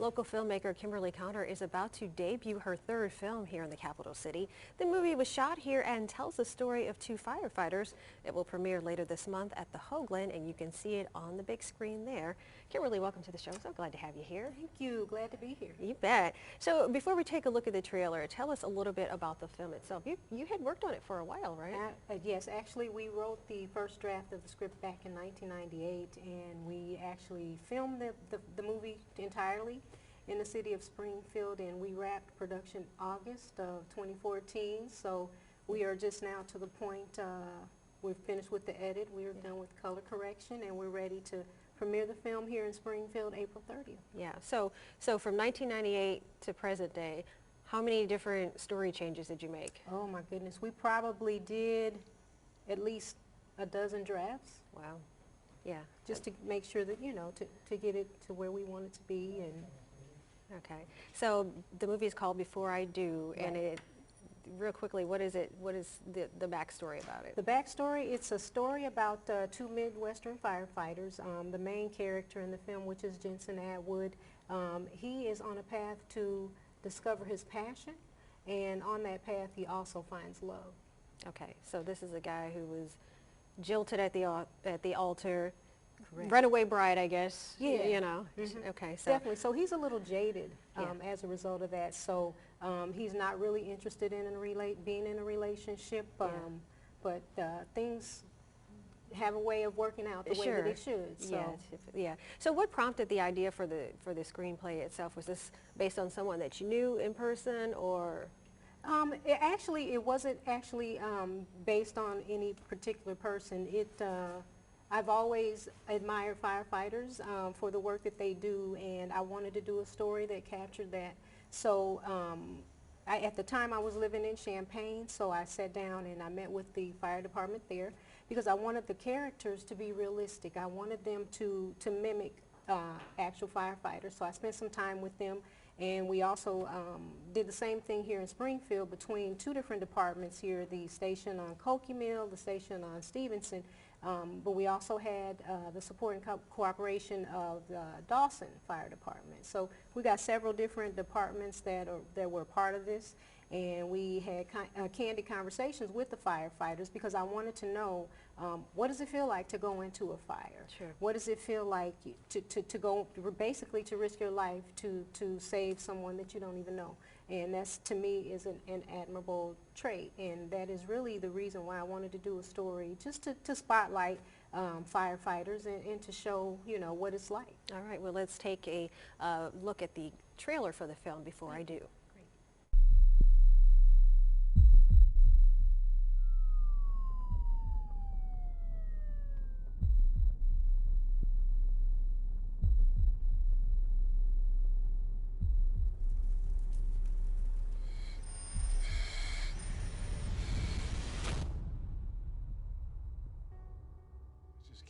Local filmmaker Kimberly is about to debut her third film here in the capital city. The movie was shot here and tells the story of two firefighters. It will premiere later this month at the Hoagland, and you can see it on the big screen there. Kimberly, welcome to the show. So glad to have you here. Thank you. Glad to be here. You bet. So before we take a look at the trailer, tell us a little bit about the film itself. You had worked on it for a while, right? Yes, actually we wrote the first draft of the script back in 1998, and we actually filmed the movie entirely in the city of Springfield, and we wrapped production August of 2014. So we are just now to the point, we're finished with the edit, we're done with color correction, and we're ready to premiere the film here in Springfield April 30th. Yeah, so from 1998 to present day, how many different story changes did you make? Oh my goodness, we probably did at least a dozen drafts. Wow. Yeah. Just to make sure that, you know, to get it to where we want it to be. And okay. So the movie is called Before I Do, right. And it, real quickly, what is it? What is the backstory about it? The backstory, it's a story about two Midwestern firefighters. The main character in the film, which is Jensen Atwood, he is on a path to discover his passion, and on that path he also finds love. Okay, so this is a guy who was jilted at the altar. Correct. Runaway bride, I guess. Yeah. You know. Mm-hmm. Okay. So definitely. So he's a little jaded yeah. as a result of that. So he's not really interested in being in a relationship. But things have a way of working out the way that it should. So. Yeah. Yeah. So what prompted the idea for the screenplay itself? Was this based on someone that you knew in person, or? It wasn't actually based on any particular person. I've always admired firefighters for the work that they do, and I wanted to do a story that captured that. So at the time I was living in Champaign, so I sat down and I met with the fire department there because I wanted the characters to be realistic. I wanted them to mimic actual firefighters. So I spent some time with them, and we also did the same thing here in Springfield between two different departments here, the station on Cokie Mill, the station on Stevenson. But we also had the support and cooperation of the Dawson Fire Department. So we got several different departments that were part of this, and we had candid conversations with the firefighters because I wanted to know what does it feel like to go into a fire? Sure. What does it feel like to go, basically to risk your life to save someone that you don't even know? And that's, to me, is an admirable trait, and that is really the reason why I wanted to do a story, just to spotlight firefighters and to show, you know, what it's like. All right, well, let's take a look at the trailer for the film Before I Do.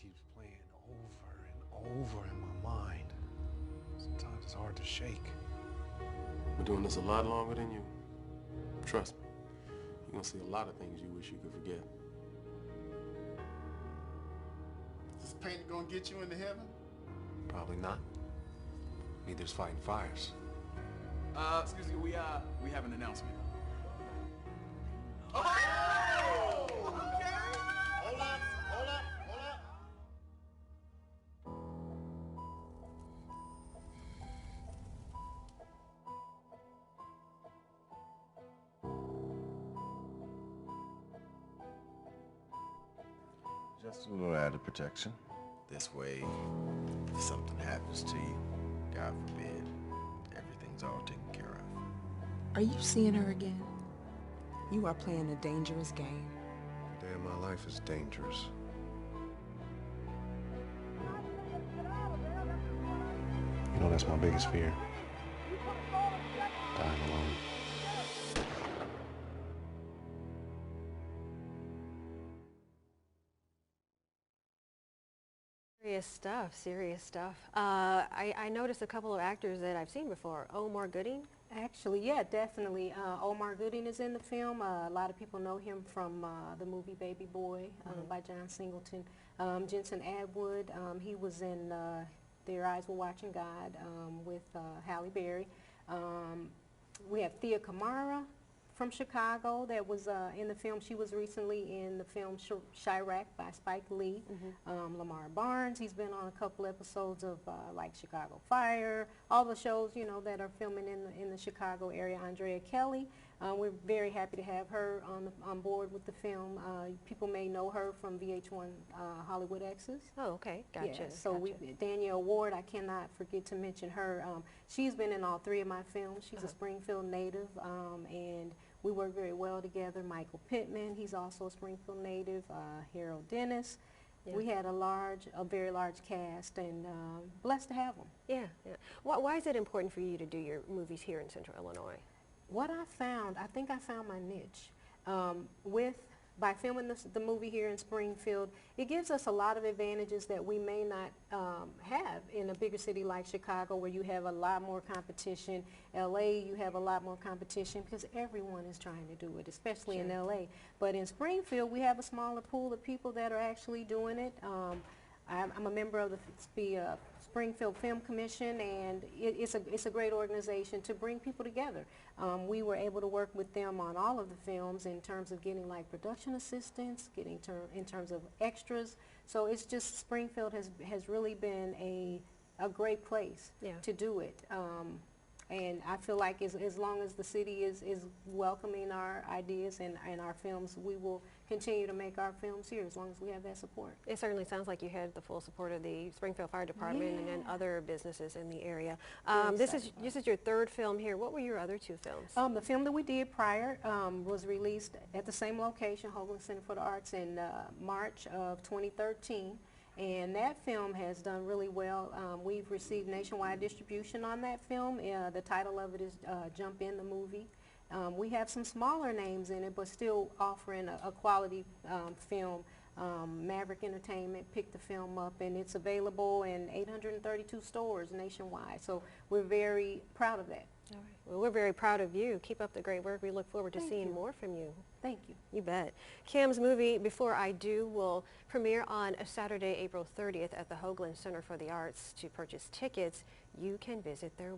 Keeps playing over and over in my mind. Sometimes it's hard to shake. We're doing this a lot longer than you. Trust me. You're gonna see a lot of things you wish you could forget. Is this paint gonna get you into heaven? Probably not. Neither's fighting fires. Excuse me, we have an announcement. Oh! Okay. Hold up. Just a little added protection. This way, if something happens to you, God forbid, everything's all taken care of. Are you seeing her again? You are playing a dangerous game. Damn, my life is dangerous. You know, that's my biggest fear. Dying alone. Serious stuff. I noticed a couple of actors that I've seen before. Omar Gooding. Actually, yeah, definitely. Omar Gooding is in the film. A lot of people know him from the movie Baby Boy by John Singleton. Jensen Atwood, he was in Their Eyes Were Watching God with Halle Berry. We have Thea Kamara from Chicago that was in the film. She was recently in the film Chirac by Spike Lee. Lamar Barnes, he's been on a couple episodes of like Chicago Fire, all the shows, you know, that are filming in the Chicago area. Andrea Kelly, we're very happy to have her on board with the film. People may know her from VH1 Hollywood Exes. Oh, okay, gotcha. Yeah, so Danielle Ward, I cannot forget to mention her. She's been in all 3 of my films. She's a Springfield native, and we work very well together. Michael Pittman, he's also a Springfield native. Harold Dennis. Yeah. We had a very large cast, and blessed to have them. Yeah, yeah. Why is it important for you to do your movies here in Central Illinois? What I found, I think I found my niche. By filming the movie here in Springfield, it gives us a lot of advantages that we may not have in a bigger city like Chicago, where you have a lot more competition. LA, you have a lot more competition because everyone is trying to do it, especially in LA. But in Springfield, we have a smaller pool of people that are actually doing it. I'm a member of the Springfield Film Commission, and it's a great organization to bring people together. We were able to work with them on all of the films in terms of getting like production assistance, in terms of extras. So it's just Springfield has really been a great place to do it. And I feel like as long as the city is welcoming our ideas and our films, we will continue to make our films here as long as we have that support. It certainly sounds like you had the full support of the Springfield Fire Department and then other businesses in the area. This is your 3rd film here. What were your other 2 films? The film that we did prior was released at the same location, Hoagland Center for the Arts, in March of 2013. And that film has done really well. We've received nationwide distribution on that film. The title of it is Jump In the Movie. We have some smaller names in it, but still offering a quality film. Maverick Entertainment picked the film up, and it's available in 832 stores nationwide. So we're very proud of that. All right. Well, we're very proud of you. Keep up the great work. We look forward to seeing more from you. Thank you. You bet. Kim's movie, Before I Do, will premiere on Saturday, April 30th at the Hoagland Center for the Arts. To purchase tickets, you can visit their